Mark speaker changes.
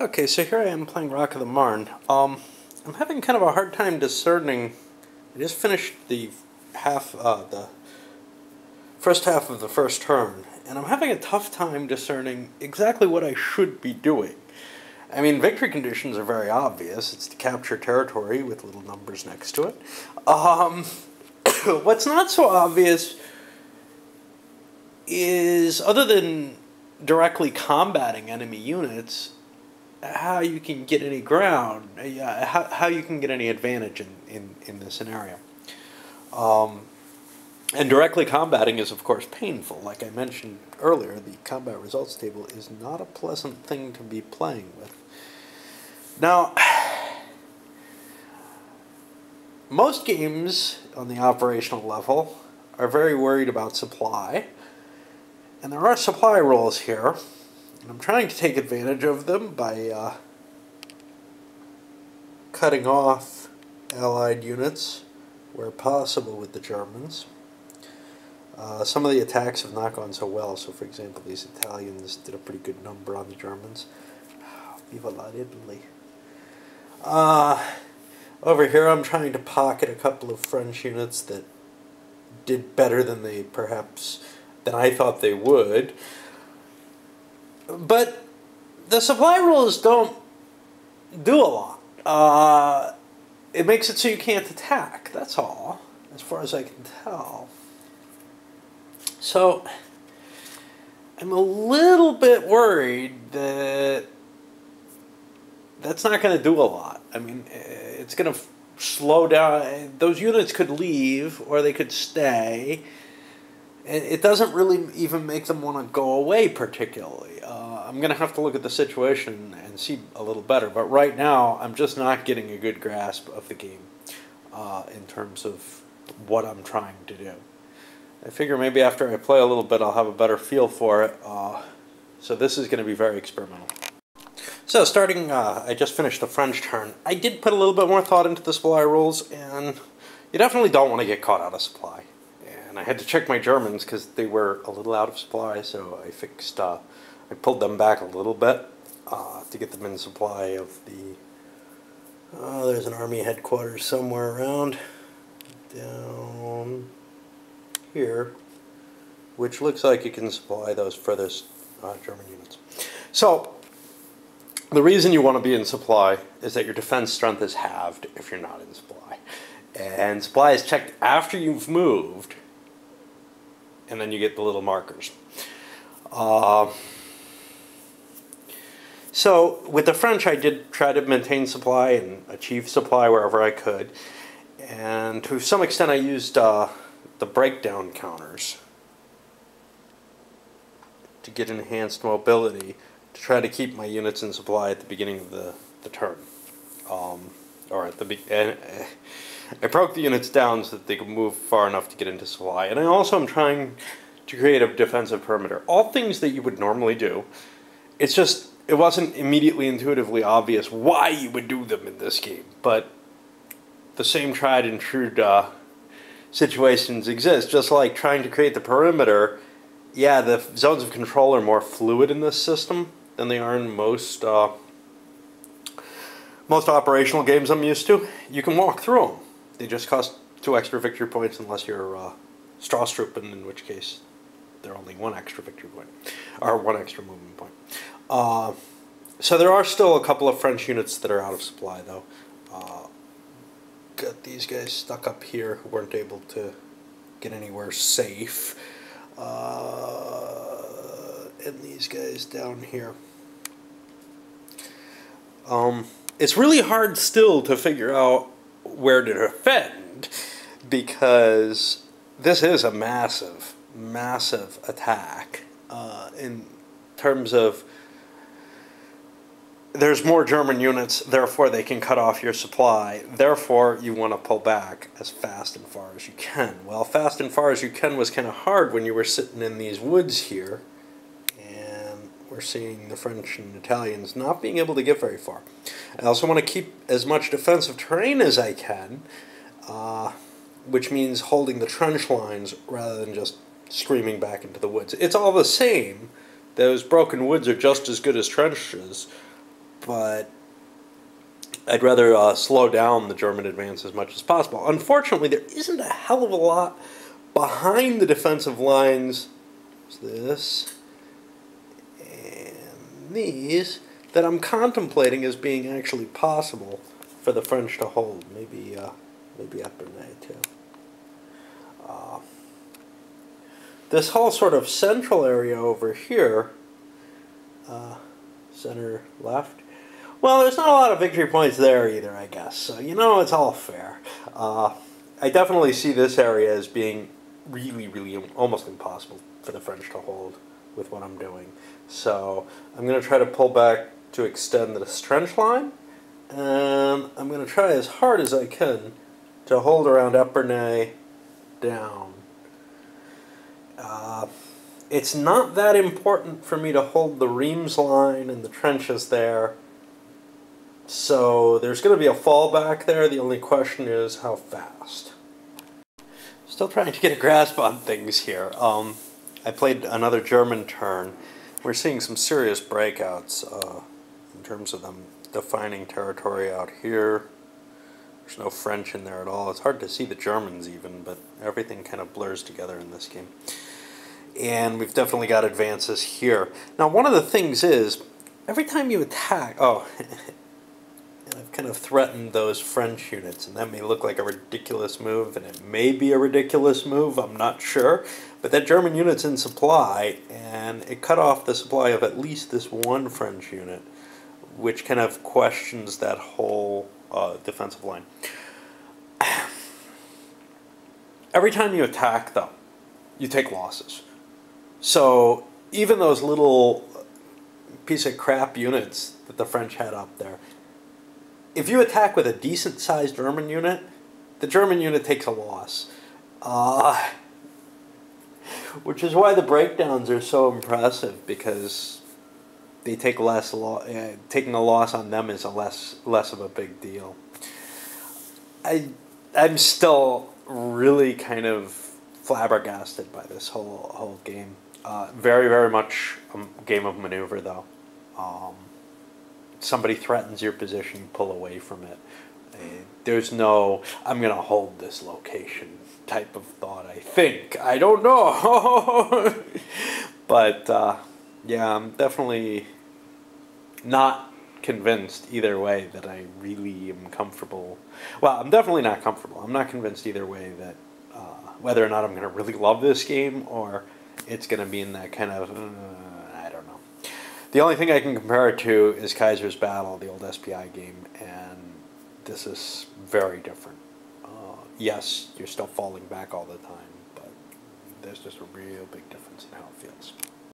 Speaker 1: Okay, so here I am playing Rock of the Marne. I'm having kind of a hard time discerning. I just finished the first half of the first turn, and I'm having a tough time discerning exactly what I should be doing. I mean, victory conditions are very obvious. It's to capture territory with little numbers next to it. What's not so obvious is, other than directly combating enemy units, how you can get any ground, how you can get any advantage in this scenario. And directly combating is, of course, painful. Like I mentioned earlier, the combat results table is not a pleasant thing to be playing with. Now, most games on the operational level are very worried about supply, and there are supply rules here. And I'm trying to take advantage of them by cutting off Allied units where possible with the Germans. Some of the attacks have not gone so well, so for example these Italians did a pretty good number on the Germans. Viva la Italy. Over here I'm trying to pocket a couple of French units that did better than than I thought they would. But the supply rules don't do a lot. It makes it so you can't attack, that's all, as far as I can tell. So, I'm a little bit worried that that's not going to do a lot. I mean, it's going to slow down. Those units could leave, or they could stay. It doesn't really even make them want to go away particularly. I'm going to have to look at the situation and see a little better. But right now, I'm just not getting a good grasp of the game in terms of what I'm trying to do. I figure maybe after I play a little bit, I'll have a better feel for it. So this is going to be very experimental. So starting, I just finished the French turn. I did put a little bit more thought into the supply rules, and you definitely don't want to get caught out of supply. And I had to check my Germans because they were a little out of supply, so I pulled them back a little bit to get them in supply of the... there's an army headquarters somewhere around down here, which looks like it can supply those furthest German units. So, the reason you want to be in supply is that your defense strength is halved if you're not in supply. And supply is checked after you've moved, and then you get the little markers. So with the French, I did try to maintain supply and achieve supply wherever I could. And to some extent, I used the breakdown counters to get enhanced mobility to try to keep my units in supply at the beginning of the turn. Or at the beginning. I broke the units down so that they could move far enough to get into supply. And I also am trying to create a defensive perimeter. All things that you would normally do. It's just, it wasn't immediately intuitively obvious why you would do them in this game. But the same tried and true situations exist. Just like trying to create the perimeter, yeah, the zones of control are more fluid in this system than they are in most operational games I'm used to. You can walk through them. They just cost 2 extra victory points unless you're Strasstruppen, in which case they're only 1 extra victory point, or 1 extra movement point. So there are still a couple of French units that are out of supply, though. Got these guys stuck up here who weren't able to get anywhere safe. And these guys down here. It's really hard still to figure out where to defend, because this is a massive, massive attack in terms of there's more German units, therefore they can cut off your supply, therefore you want to pull back as fast and far as you can. Well, fast and far as you can was kind of hard when you were sitting in these woods here, and we're seeing the French and Italians not being able to get very far. I also want to keep as much defensive terrain as I can, which means holding the trench lines rather than just screaming back into the woods. It's all the same. Those broken woods are just as good as trenches, but I'd rather slow down the German advance as much as possible. Unfortunately, there isn't a hell of a lot behind the defensive lines. This and these that I'm contemplating as being actually possible for the French to hold. Maybe Epernay too. This whole sort of central area over here, center left. Well, there's not a lot of victory points there either, I guess. So, you know, it's all fair. I definitely see this area as being really, really almost impossible for the French to hold with what I'm doing. So I'm going to try to pull back to extend this trench line. And I'm going to try as hard as I can to hold around Epernay down. It's not that important for me to hold the Reims line and the trenches there. So there's going to be a fallback there. The only question is how fast. Still trying to get a grasp on things here. I played another German turn. We're seeing some serious breakouts in terms of them defining territory out here. There's no French in there at all. It's hard to see the Germans even, but everything kind of blurs together in this game. And we've definitely got advances here. Now, one of the things is, every time you attack... Oh, and I've kind of threatened those French units, and that may look like a ridiculous move, and it may be a ridiculous move, I'm not sure. But that German unit's in supply, and it cut off the supply of at least this one French unit, which kind of questions that whole defensive line. Every time you attack, though, you take losses. So even those little piece of crap units that the French had up there, if you attack with a decent-sized German unit, the German unit takes a loss. Which is why the breakdowns are so impressive, because they take less taking a loss on them is less of a big deal. I'm still really kind of flabbergasted by this whole game. Very, very much a game of maneuver, though. Somebody threatens your position, you pull away from it. There's no, I'm going to hold this location type of thought, I think. I don't know. But, yeah, I'm definitely not convinced either way that I really am comfortable. Well, I'm definitely not comfortable. I'm not convinced either way that whether or not I'm going to really love this game or it's going to be in that kind of, I don't know. The only thing I can compare it to is Kaiser's Battle, the old SPI game, and this is very different. Yes, you're still falling back all the time, but there's just a real big difference in how it feels.